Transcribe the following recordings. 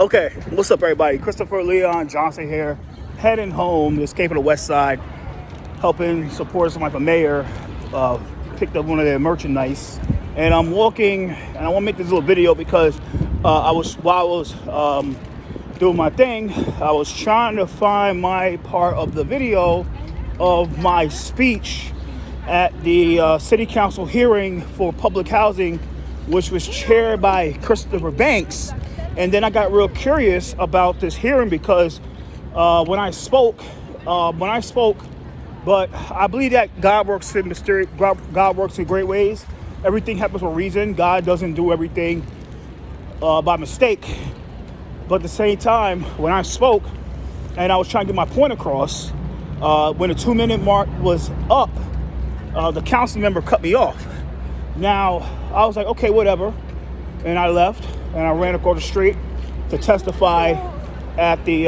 Okay, what's up, everybody? Christopher Leon Johnson here, heading home, escaping the West Side, helping supporters like the mayor picked up one of their merchandise. And I'm walking, and I want to make this little video because while I was doing my thing, I was trying to find my part of the video of my speech at the city council hearing for public housing, which was chaired by Christopher Banks. And then I got real curious about this hearing because when I spoke, but I believe that God works in mysterious, God works in great ways. Everything happens for a reason. God doesn't do everything by mistake. But at the same time, when I spoke and I was trying to get my point across, when the 2-minute mark was up, the council member cut me off. Now, I was like, okay, whatever. And I left and I ran across the street to testify at the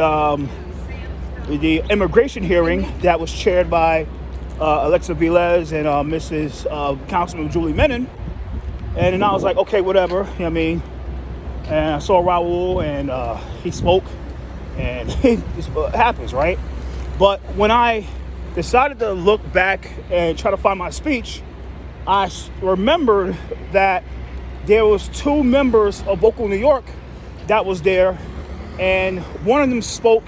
immigration hearing that was chaired by Alexa Velez and Mrs. Councilman Julie Menon. And then I was like, okay, whatever, you know what I mean? And I saw Raul and he spoke and it happens, right? But when I decided to look back and try to find my speech, I remembered that there was 2 members of Vocal New York that was there, and one of them spoke.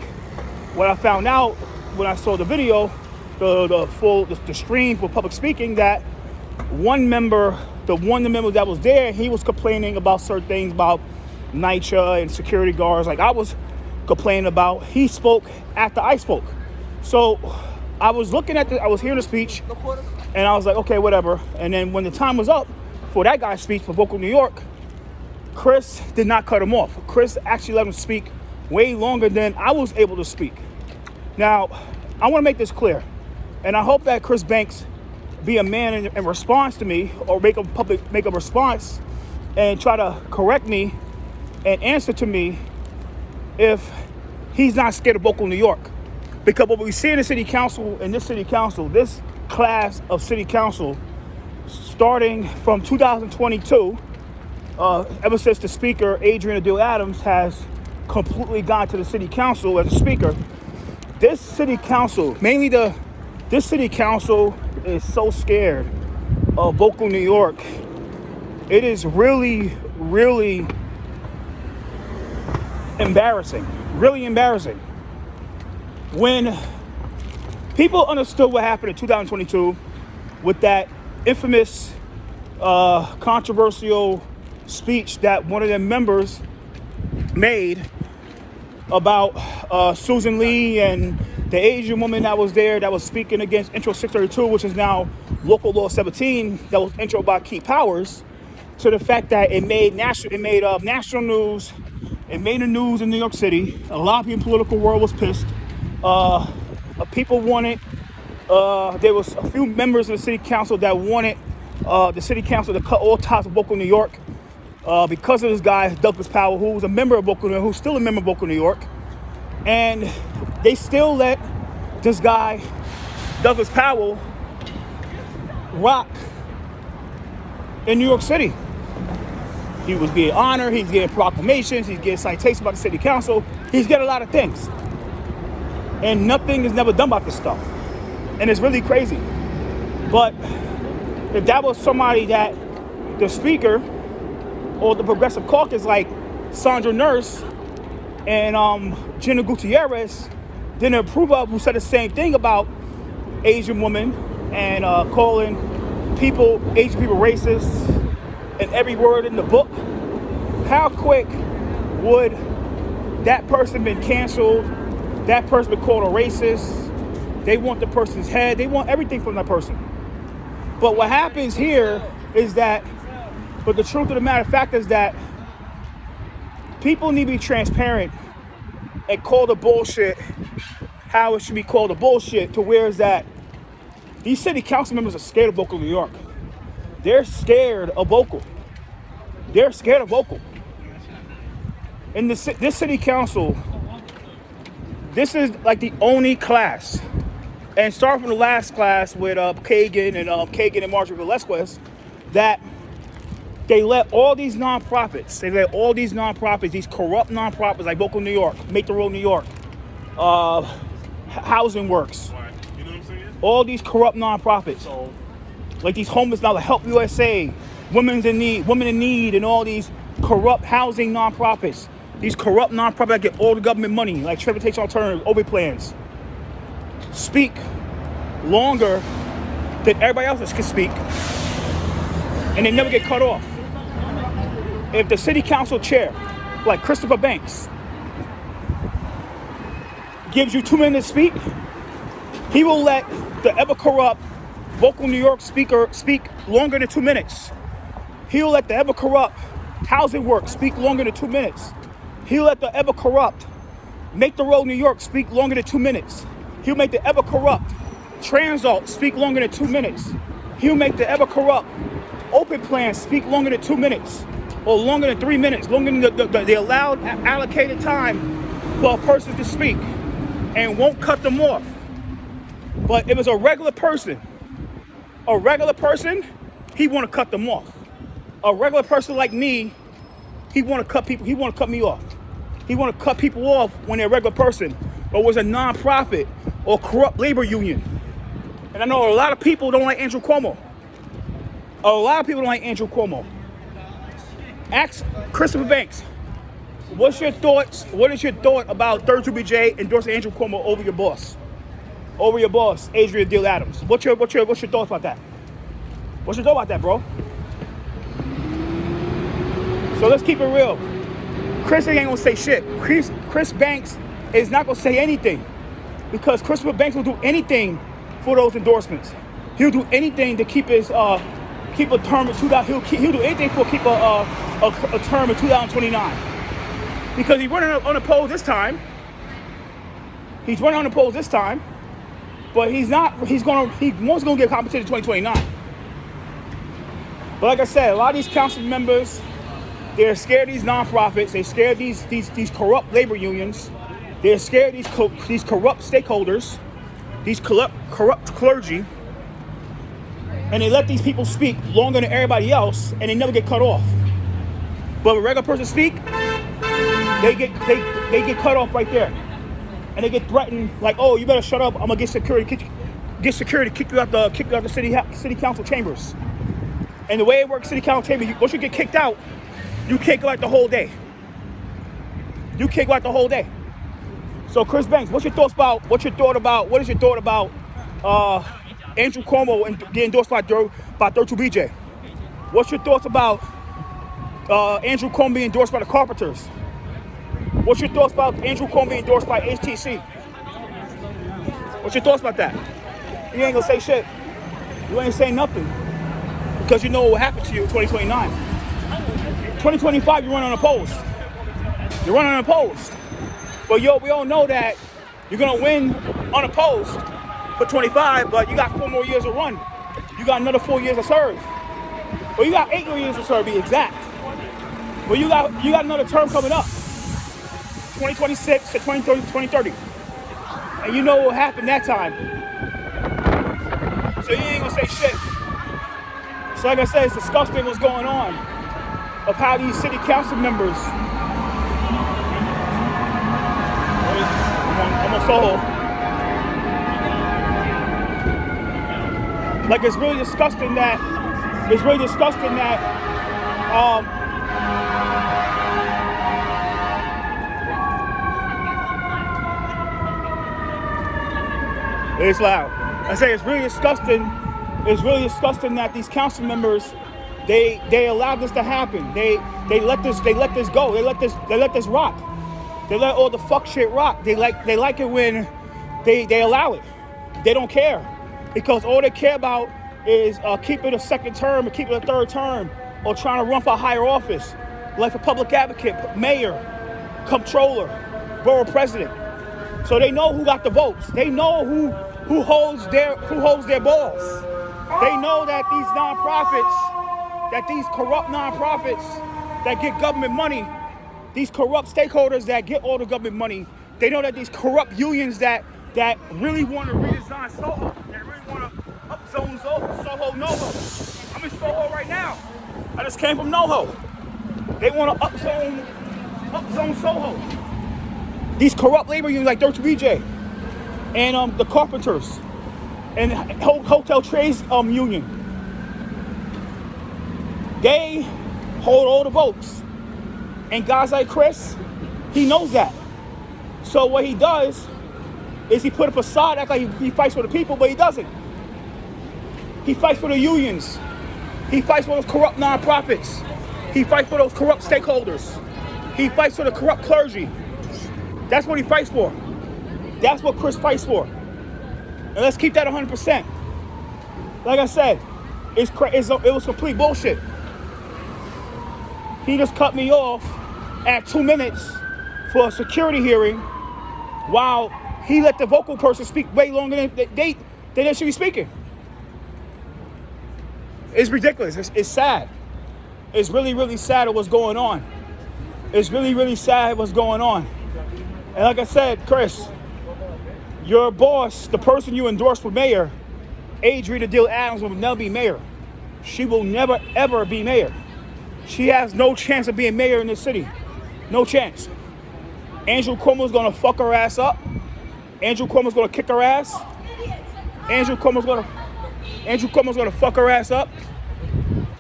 What I found out when I saw the video, the stream for public speaking, that one member, the member that was there, he was complaining about certain things about NYCHA and security guards, like I was complaining about. He spoke after I spoke. So I was hearing the speech, and I was like, okay, whatever. And then when the time was up for that guy's speech for Vocal New York, Chris did not cut him off. Chris actually let him speak way longer than I was able to speak. Now, I want to make this clear, and I hope that Chris Banks be a man in response to me, or make a response and try to correct me and answer to me if he's not scared of Vocal New York. Because what we see in the city council, this class of city council, starting from 2022, ever since the speaker, Adrian Adil Adams, has completely gone to the city council as a speaker, this city council is so scared of Vocal New York. It is really, really embarrassing. Really embarrassing. When people understood what happened in 2022 with that infamous, controversial speech that one of their members made about Susan Lee and the Asian woman that was there that was speaking against Intro 632, which is now Local Law 17, that was intro by Key Powers, to the fact that it made national news. It made the news in New York City. A lot of people in the political world was pissed. People wanted, there was a few members of the city council that wanted the city council to cut all ties with Vocal New York because of this guy, Douglas Powell, who was a member of Vocal New York, who's still a member of Vocal New York. And they still let this guy, Douglas Powell, rock in New York City. He was being honored, he's getting proclamations, he's getting citations by the city council, he's getting a lot of things. And nothing is never done about this stuff. And it's really crazy. But if that was somebody that the speaker or the Progressive Caucus, like Sandra Nurse and Jenna Gutierrez, didn't approve of, who said the same thing about Asian women and calling Asian people racist and every word in the book, how quick would that person been canceled? That person been called a racist? They want the person's head. They want everything from that person. But what happens here is that, but the truth of the matter of fact is that people need to be transparent and call the bullshit how it should be called a bullshit, to where is that these city council members are scared of Vocal New York. They're scared of Vocal. They're scared of Vocal. In this city council, this is like the only class, and start from the last class with Kagan and Marjorie Velasquez, that They let all these nonprofits, these corrupt nonprofits like Vocal New York, Make the Road New York, Housing Works, You know what I'm saying? all these corrupt nonprofits, like these homeless now, like Help USA, Women in Need, and all these corrupt housing nonprofits. These corrupt nonprofits that get all the government money, like Transportation Alternative, OB plans, speak longer than everybody else can speak, and they never get cut off. If the city council chair, like Christopher Banks, gives you 2 minutes to speak, he will let the ever corrupt Vocal New York speaker speak longer than 2 minutes. He'll let the ever corrupt Housing Works speak longer than 2 minutes. He'll let the ever corrupt Make the Road New York speak longer than 2 minutes. He'll make the ever corrupt Transalt speak longer than 2 minutes. He'll make the ever corrupt Open Plan speak longer than 2 minutes, or longer than 3 minutes, longer than the allowed allocated time for a person to speak, and won't cut them off. But if it's a regular person, he want to cut them off. A regular person like me, he want to cut me off. He want to cut people off when they're a regular person, or was a non-profit or corrupt labor union. And I know a lot of people don't like Andrew Cuomo. Ask Christopher Banks, what is your thought about 32BJ endorsing Andrew Cuomo over your boss, Adrian Deal Adams? What's your thoughts about that? What's your thought about that, bro? So let's keep it real. Chris ain't gonna say shit. Chris Banks is not gonna say anything, because Christopher Banks will do anything for those endorsements. He'll do anything to keep a term in 2000. He'll do anything for keep a term in 2029, because he's running unopposed this time. But he's mostly gonna get compensated in 2029. But like I said, a lot of these council members, they're scared of these nonprofits. They're scared of these corrupt labor unions. They're scared of these corrupt stakeholders, these corrupt clergy, and they let these people speak longer than everybody else, and they never get cut off. But when a regular person speak, they get cut off right there, and they get threatened like, "Oh, you better shut up! I'm gonna get security, kick you out the city council chambers." And the way it works, city council chamber, once you get kicked out, you can't go out the whole day. So Chris Banks, what is your thought about Andrew Cuomo and getting endorsed by 32BJ? What's your thoughts about Andrew Cuomo being endorsed by the Carpenters? What's your thoughts about Andrew Cuomo being endorsed by HTC? What's your thoughts about that? You ain't gonna say shit. You ain't saying nothing, because you know what will happen to you in 2029. 2025, you're running unopposed. But we all know that you're gonna win unopposed for 25, but you got 4 more years to run. You got another 4 years to serve. Well, you got 8 more years to serve, to be exact. But you got another term coming up, 2026 to 2030. And you know what will happen that time. So you ain't gonna say shit. So like I said, it's disgusting what's going on, of how these city council members, I'm on Soho. Like, it's really disgusting that it's loud. I say it's really disgusting that these council members, they allowed this to happen. They let this go. They let this rock. They let all the fuck shit rock. They like it when they allow it. They don't care, because all they care about is keeping a second term or keeping a third term, or trying to run for a higher office, like a public advocate, mayor, comptroller, borough president. So they know who got the votes. They know who holds their balls. They know that these corrupt nonprofits that get government money, these corrupt stakeholders that get all the government money, they know that these corrupt unions that really want to redesign Soho, that really want to upzone Soho Nova. I'm in Soho right now. I just came from NoHo. They want to upzone Soho. These corrupt labor unions like Dirt BJ and the carpenters and hotel trades union. They hold all the votes. And guys like Chris, he knows that. So what he does is he put a facade, act like he fights for the people, but he doesn't. He fights for the unions. He fights for those corrupt nonprofits. He fights for those corrupt stakeholders. He fights for the corrupt clergy. That's what he fights for. That's what Chris fights for. And let's keep that 100%. Like I said, it was complete bullshit. He just cut me off at 2 minutes for a security hearing while he let the vocal person speak way longer than they should be speaking. It's ridiculous. It's sad. It's really, really sad what's going on. It's really, really sad what's going on. And like I said, Chris, your boss, the person you endorsed for mayor, Adria Dill Adams, will never be mayor. She will never, ever be mayor. She has no chance of being mayor in this city. No chance. Andrew Cuomo's gonna fuck her ass up. Andrew Cuomo's gonna kick her ass. Andrew Cuomo's gonna fuck her ass up.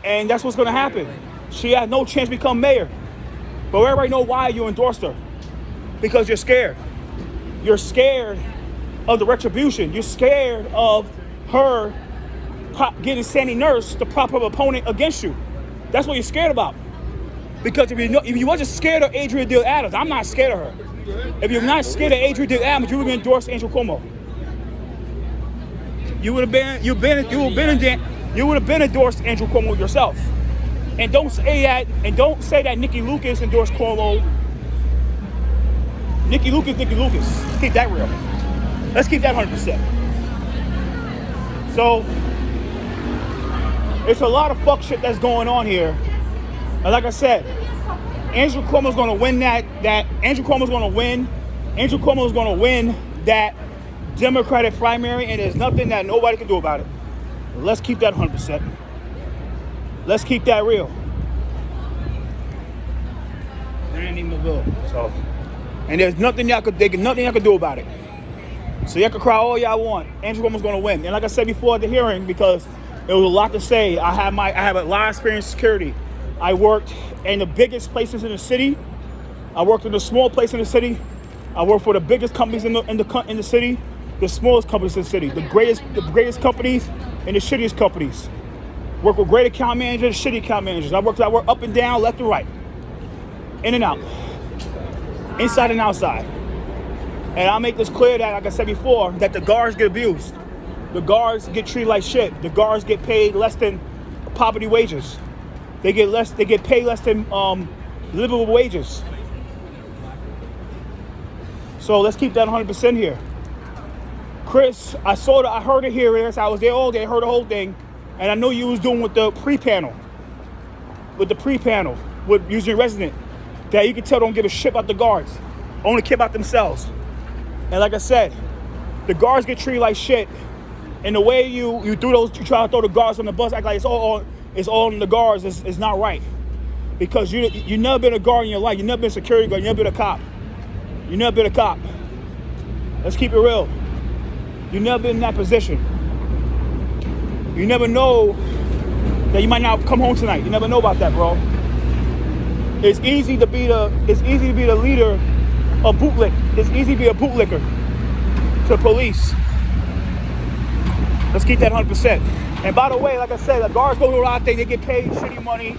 And that's what's gonna happen. She has no chance to become mayor. But everybody know why you endorsed her. Because you're scared. You're scared of the retribution. You're scared of her getting Sandy Nurse, the proper opponent, against you. That's what you're scared about. Because if you wasn't scared of Adria Dill Adams, I'm not scared of her. If you're not scared of Adria Dill Adams, you would have endorsed Andrew Cuomo. You would have been endorsed Andrew Cuomo yourself. And don't say that Nikki Lucas endorsed Cuomo. Nikki Lucas. Keep that real. Let's keep that 100%. So it's a lot of fuck shit that's going on here. And like I said, Andrew Cuomo's gonna win Andrew Cuomo's gonna win that Democratic primary, and there's nothing that nobody can do about it. Let's keep that 100%. Let's keep that real. So, and there's nothing y'all could do about it. So y'all can cry all y'all want. Andrew Cuomo's gonna win. And like I said before at the hearing, because there was a lot to say. I have a lot of experience in security. I worked in the biggest places in the city. I worked in the small place in the city. I worked for the biggest companies in the city, the smallest companies in the city, the greatest companies and the shittiest companies. Work with great account managers, shitty account managers. I work up and down, left and right, in and out, inside and outside. And I'll make this clear that, like I said before, that the guards get abused. The guards get treated like shit. The guards get paid less than poverty wages. They get paid less than livable wages. So let's keep that 100% here. Chris, I heard it here. I was there all day, heard the whole thing. And I know you was doing with the pre-panel. With using resident. That you can tell don't give a shit about the guards. Only care about themselves. And like I said, the guards get treated like shit. And the way you try to throw the guards on the bus, act like it's all on the guards, is not right. Because you never been a guard in your life. You never been a security guard. You never been a cop. Let's keep it real. You never been in that position. You never know that you might not come home tonight. You never know about that, bro. It's easy to be the leader of bootlick. It's easy to be a bootlicker to police. Let's keep that 100%. And by the way, like I said, the guards go to a lot of things. They get paid shitty money.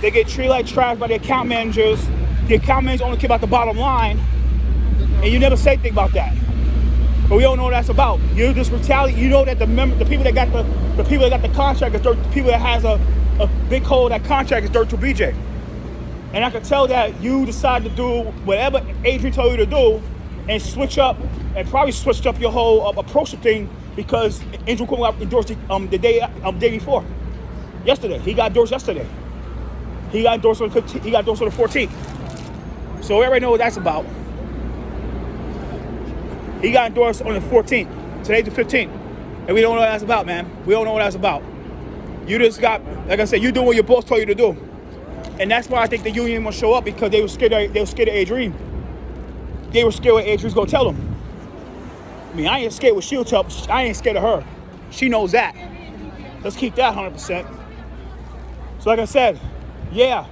They get treated like trash by the account managers. The account managers only care about the bottom line. And you never say anything about that. But we don't know what that's about. You just retaliate. You know that the people that got the contract is the people that has a big hole in that contract is Dirt BJ. And I can tell that you decided to do whatever Adrian told you to do and probably switched up your whole approach to thing because Andrew Cuomo got endorsed the day before. Yesterday. He got endorsed yesterday. He got endorsed on the 15th. He got endorsed on the 14th. So everybody knows what that's about. He got endorsed on the 14th. Today's the 15th. And we don't know what that's about, man. We don't know what that's about. You just got, like I said, you doing what your boss told you to do. And that's why I think the union will show up, because they were scared of Adrienne. They were scared what Adrienne's gonna tell them. I mean, I ain't scared what she'll tell, I ain't scared of her. She knows that. Let's keep that 100%. So like I said, yeah,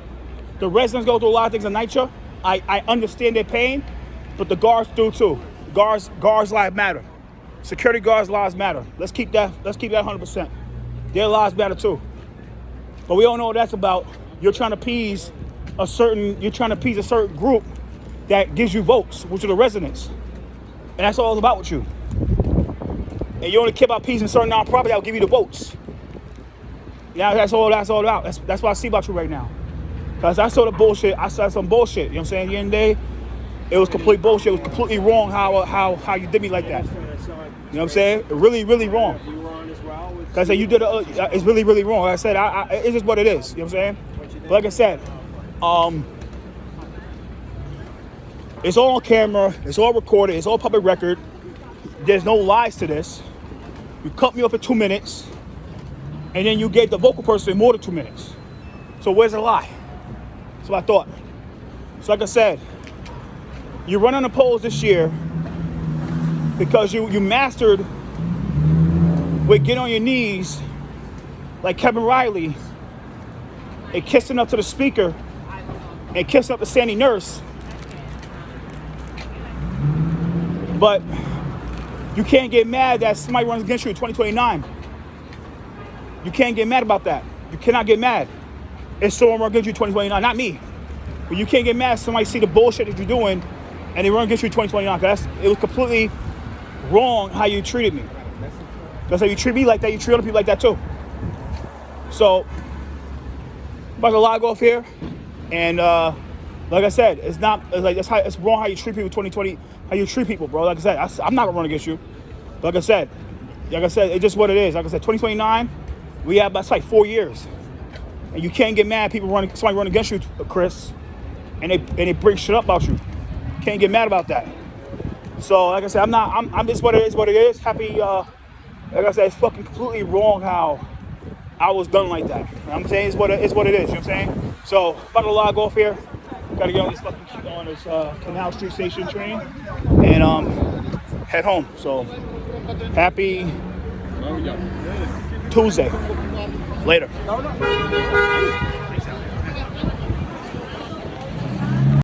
the residents go through a lot of things in NYCHA. I understand their pain, but the guards do too. Guards' lives matter. Security guards' lives matter. Let's keep that 100%. Their lives matter too. But we all know what that's about. You're trying to appease a certain group that gives you votes, which are the residents. And that's all it's about with you. And you only care about appeasing certain nonprofit that will give you the votes. Yeah, that's all about. That's what I see about you right now. Because I saw the bullshit. I saw some bullshit. You know what I'm saying? At the end of the day, it was complete bullshit. It was completely wrong how you did me like that. You know what I'm saying? Really, really wrong. Because you did it's really, really wrong. Like I said, it's just what it is. You know what I'm saying? But like I said, it's all on camera. It's all recorded. It's all public record. There's no lies to this. You cut me off at 2 minutes, and then you gave the vocal person more than 2 minutes. So where's the lie? That's what I thought. So like I said, you run on the polls this year because you mastered with getting on your knees like Kevin Riley and kissing up to the speaker and kissing up to Sandy Nurse. But you can't get mad that somebody runs against you in 2029. You can't get mad about that. You cannot get mad. It's someone run against you in 2029, not me. But you can't get mad if somebody see the bullshit that you're doing and they run against you in 2029. Because it was completely wrong how you treated me. That's how you treat me like that, you treat other people like that too. So, I'm about to log off here. And like I said, it's wrong how you treat people in 2020, how you treat people, bro. Like I said, I'm not gonna run against you. Like I said, it's just what it is. Like I said, 2029, we have that's like 4 years. And you can't get mad at somebody running against you, Chris, and they bring shit up about you. Can't get mad about that. So like I said, I'm just what it is. Happy, like I said, it's fucking completely wrong how I was done like that. I'm saying it's what it is. You know what I'm saying? So about to log off here. Gotta get on this Canal Street Station train and head home. So happy Tuesday. Later.